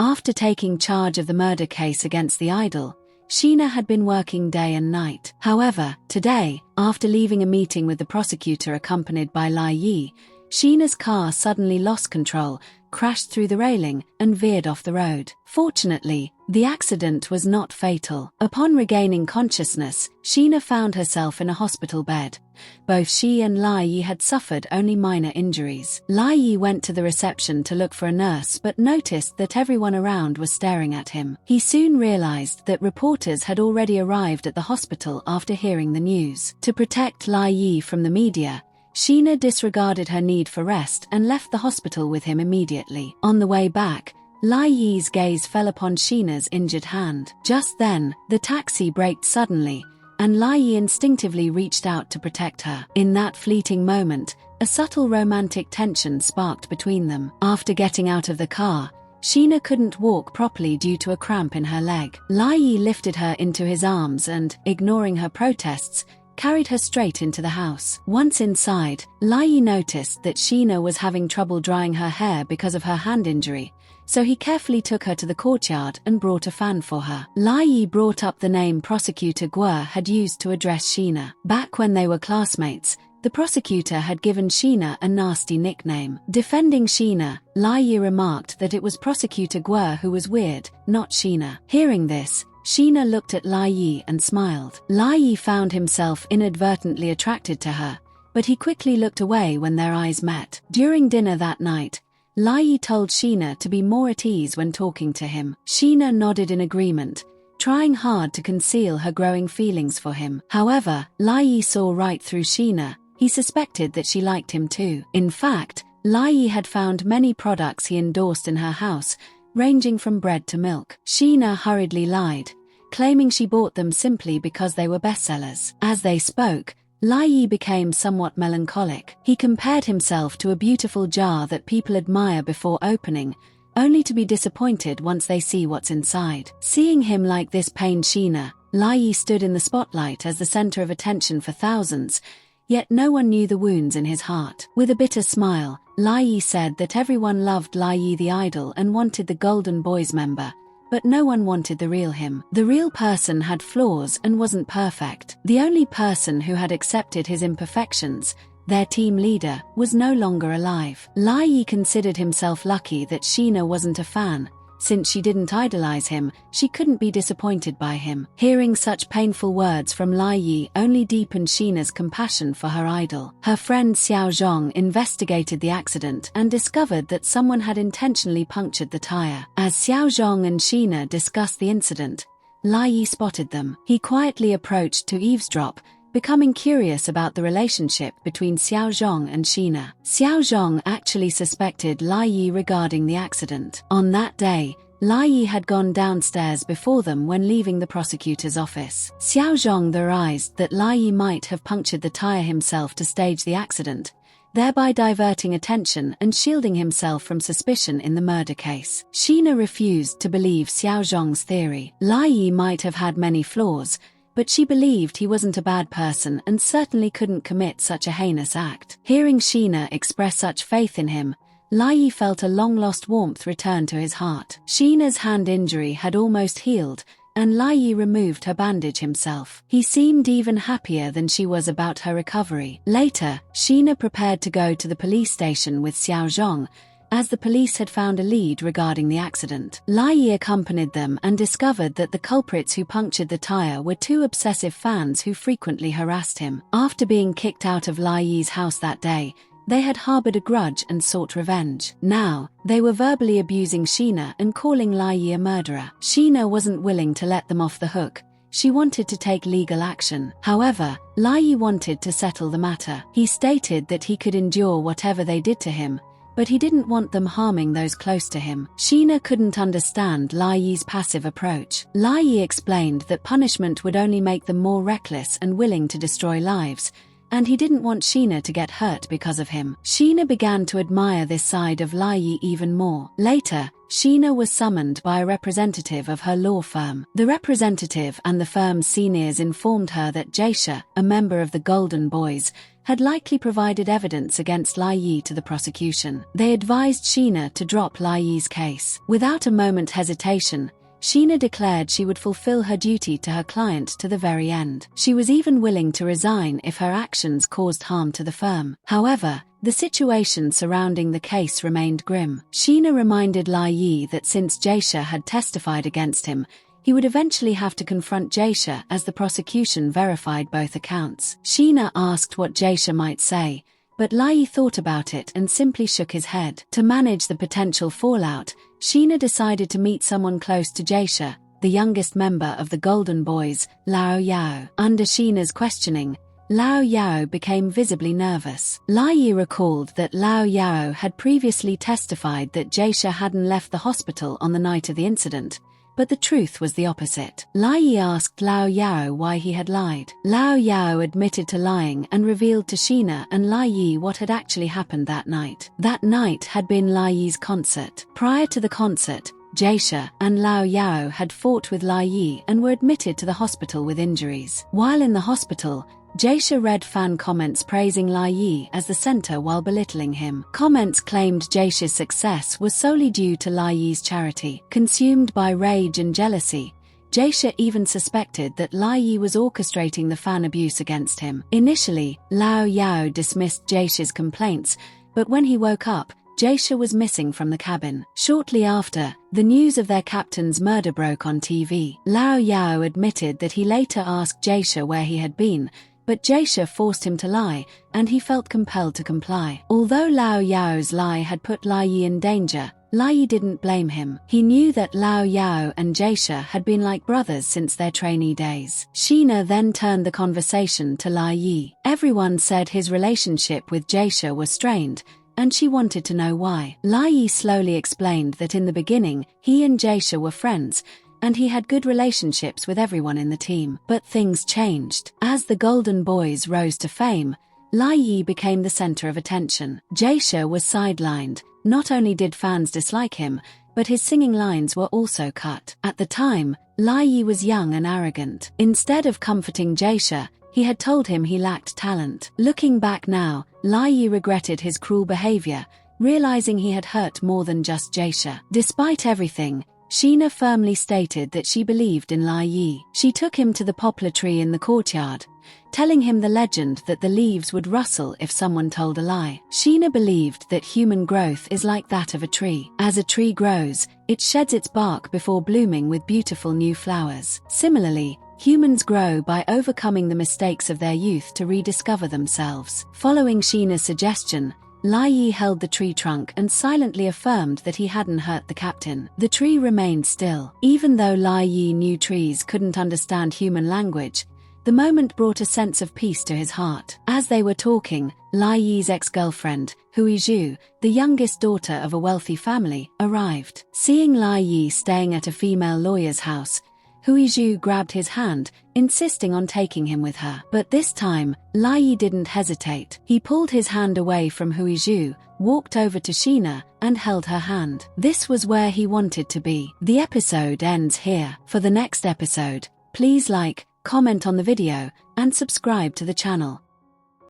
After taking charge of the murder case against the idol, Sheena had been working day and night. However, today, after leaving a meeting with the prosecutor accompanied by Lai Yi, Sheena's car suddenly lost control, crashed through the railing, and veered off the road. Fortunately, the accident was not fatal. Upon regaining consciousness, Sheena found herself in a hospital bed. Both she and Lai Yi had suffered only minor injuries. Lai Yi went to the reception to look for a nurse but noticed that everyone around was staring at him. He soon realized that reporters had already arrived at the hospital after hearing the news. To protect Lai Yi from the media, Sheena disregarded her need for rest and left the hospital with him immediately. On the way back, Lai Yi's gaze fell upon Sheena's injured hand. Just then, the taxi braked suddenly, and Lai Yi instinctively reached out to protect her. In that fleeting moment, a subtle romantic tension sparked between them. After getting out of the car, Sheena couldn't walk properly due to a cramp in her leg. Lai Yi lifted her into his arms and, ignoring her protests, carried her straight into the house. Once inside, Lai Yi noticed that Sheena was having trouble drying her hair because of her hand injury, so he carefully took her to the courtyard and brought a fan for her. Lai Yi brought up the name Prosecutor Guo had used to address Sheena. Back when they were classmates, the prosecutor had given Sheena a nasty nickname. Defending Sheena, Lai Yi remarked that it was Prosecutor Guo who was weird, not Sheena. Hearing this, Sheena looked at Lai Yi and smiled. Lai Yi found himself inadvertently attracted to her, but he quickly looked away when their eyes met. During dinner that night, Lai Yi told Sheena to be more at ease when talking to him. Sheena nodded in agreement, trying hard to conceal her growing feelings for him. However, Lai Yi saw right through Sheena. He suspected that she liked him too. In fact, Lai Yi had found many products he endorsed in her house, ranging from bread to milk. Sheena hurriedly lied, claiming she bought them simply because they were bestsellers. As they spoke, Lai Yi became somewhat melancholic. He compared himself to a beautiful jar that people admire before opening, only to be disappointed once they see what's inside. Seeing him like this pained Sheena. Lai Yi stood in the spotlight as the center of attention for thousands, yet no one knew the wounds in his heart. With a bitter smile, Lai Yi said that everyone loved Lai Yi the idol and wanted the Golden Boys member, but no one wanted the real him. The real person had flaws and wasn't perfect. The only person who had accepted his imperfections, their team leader, was no longer alive. Lai Yi considered himself lucky that Sheena wasn't a fan. Since she didn't idolize him, she couldn't be disappointed by him. Hearing such painful words from Lai Yi only deepened Sheena's compassion for her idol. Her friend Xiao Zhong investigated the accident and discovered that someone had intentionally punctured the tire. As Xiao Zhong and Sheena discussed the incident, Lai Yi spotted them. He quietly approached to eavesdrop, becoming curious about the relationship between Xiao Zhong and Sheena. Xiao Zhong actually suspected Lai Yi regarding the accident. On that day, Lai Yi had gone downstairs before them when leaving the prosecutor's office. Xiao Zhong theorized that Lai Yi might have punctured the tire himself to stage the accident, thereby diverting attention and shielding himself from suspicion in the murder case. Sheena refused to believe Xiao Zhong's theory. Lai Yi might have had many flaws, but she believed he wasn't a bad person and certainly couldn't commit such a heinous act. Hearing Sheena express such faith in him, Lai Yi felt a long-lost warmth return to his heart. Sheena's hand injury had almost healed, and Lai Yi removed her bandage himself. He seemed even happier than she was about her recovery. Later, Sheena prepared to go to the police station with Xiao Zhong, as the police had found a lead regarding the accident. Lai Yi accompanied them and discovered that the culprits who punctured the tire were two obsessive fans who frequently harassed him. After being kicked out of Lai Yi's house that day, they had harbored a grudge and sought revenge. Now, they were verbally abusing Sheena and calling Lai Yi a murderer. Sheena wasn't willing to let them off the hook. She wanted to take legal action. However, Lai Yi wanted to settle the matter. He stated that he could endure whatever they did to him, but he didn't want them harming those close to him. Sheena couldn't understand Lai Yi's passive approach. Lai Yi explained that punishment would only make them more reckless and willing to destroy lives, and he didn't want Sheena to get hurt because of him. Sheena began to admire this side of Lai Yi even more. Later, Sheena was summoned by a representative of her law firm. The representative and the firm's seniors informed her that Jaisha, a member of the Golden Boys, had likely provided evidence against Lai Yi to the prosecution. They advised Sheena to drop Lai Yi's case. Without a moment's hesitation, Sheena declared she would fulfill her duty to her client to the very end. She was even willing to resign if her actions caused harm to the firm. However, the situation surrounding the case remained grim. Sheena reminded Lai Yi that since Jaisha had testified against him, he would eventually have to confront Jaisha as the prosecution verified both accounts. Sheena asked what Jaisha might say, but Lai Yi thought about it and simply shook his head. To manage the potential fallout, Sheena decided to meet someone close to Jaisha, the youngest member of the Golden Boys, Lao Yao. Under Sheena's questioning, Lao Yao became visibly nervous. Lai Yi recalled that Lao Yao had previously testified that Jaisha hadn't left the hospital on the night of the incident, but the truth was the opposite. Lai Yi asked Lao Yao why he had lied. Lao Yao admitted to lying and revealed to Sheena and Lai Yi what had actually happened that night. That night had been Lai Yi's concert. Prior to the concert, Jaisha and Lao Yao had fought with Lai Yi and were admitted to the hospital with injuries. While in the hospital, Jaisha read fan comments praising Lai Yi as the center while belittling him. Comments claimed Jaisha's success was solely due to Lai Yi's charity. Consumed by rage and jealousy, Jaisha even suspected that Lai Yi was orchestrating the fan abuse against him. Initially, Lao Yao dismissed Jaisha's complaints, but when he woke up, Jaisha was missing from the cabin. Shortly after, the news of their captain's murder broke on TV. Lao Yao admitted that he later asked Jaisha where he had been, but Jaisha forced him to lie, and he felt compelled to comply. Although Lao Yao's lie had put Lai Yi in danger, Lai Yi didn't blame him. He knew that Lao Yao and Jaisha had been like brothers since their trainee days. Sheena then turned the conversation to Lai Yi. Everyone said his relationship with Jaisha was strained, and she wanted to know why. Lai Yi slowly explained that in the beginning, he and Jaisha were friends, and he had good relationships with everyone in the team. But things changed. As the Golden Boys rose to fame, Lai Yi became the center of attention. Jaisha was sidelined. Not only did fans dislike him, but his singing lines were also cut. At the time, Lai Yi was young and arrogant. Instead of comforting Jaisha, he had told him he lacked talent. Looking back now, Lai Yi regretted his cruel behavior, realizing he had hurt more than just Jaisha. Despite everything, Sheena firmly stated that she believed in Lai Yi. She took him to the poplar tree in the courtyard, telling him the legend that the leaves would rustle if someone told a lie. Sheena believed that human growth is like that of a tree. As a tree grows, it sheds its bark before blooming with beautiful new flowers. Similarly, humans grow by overcoming the mistakes of their youth to rediscover themselves. Following Sheena's suggestion, Lai Yi held the tree trunk and silently affirmed that he hadn't hurt the captain. The tree remained still. Even though Lai Yi knew trees couldn't understand human language, the moment brought a sense of peace to his heart. As they were talking, Lai Yi's ex-girlfriend, Hui Zhu, the youngest daughter of a wealthy family, arrived. Seeing Lai Yi staying at a female lawyer's house, Hui Zhu grabbed his hand, insisting on taking him with her. But this time, Lai Yi didn't hesitate. He pulled his hand away from Hui Zhu, walked over to Sheena, and held her hand. This was where he wanted to be. The episode ends here. For the next episode, please like, comment on the video, and subscribe to the channel.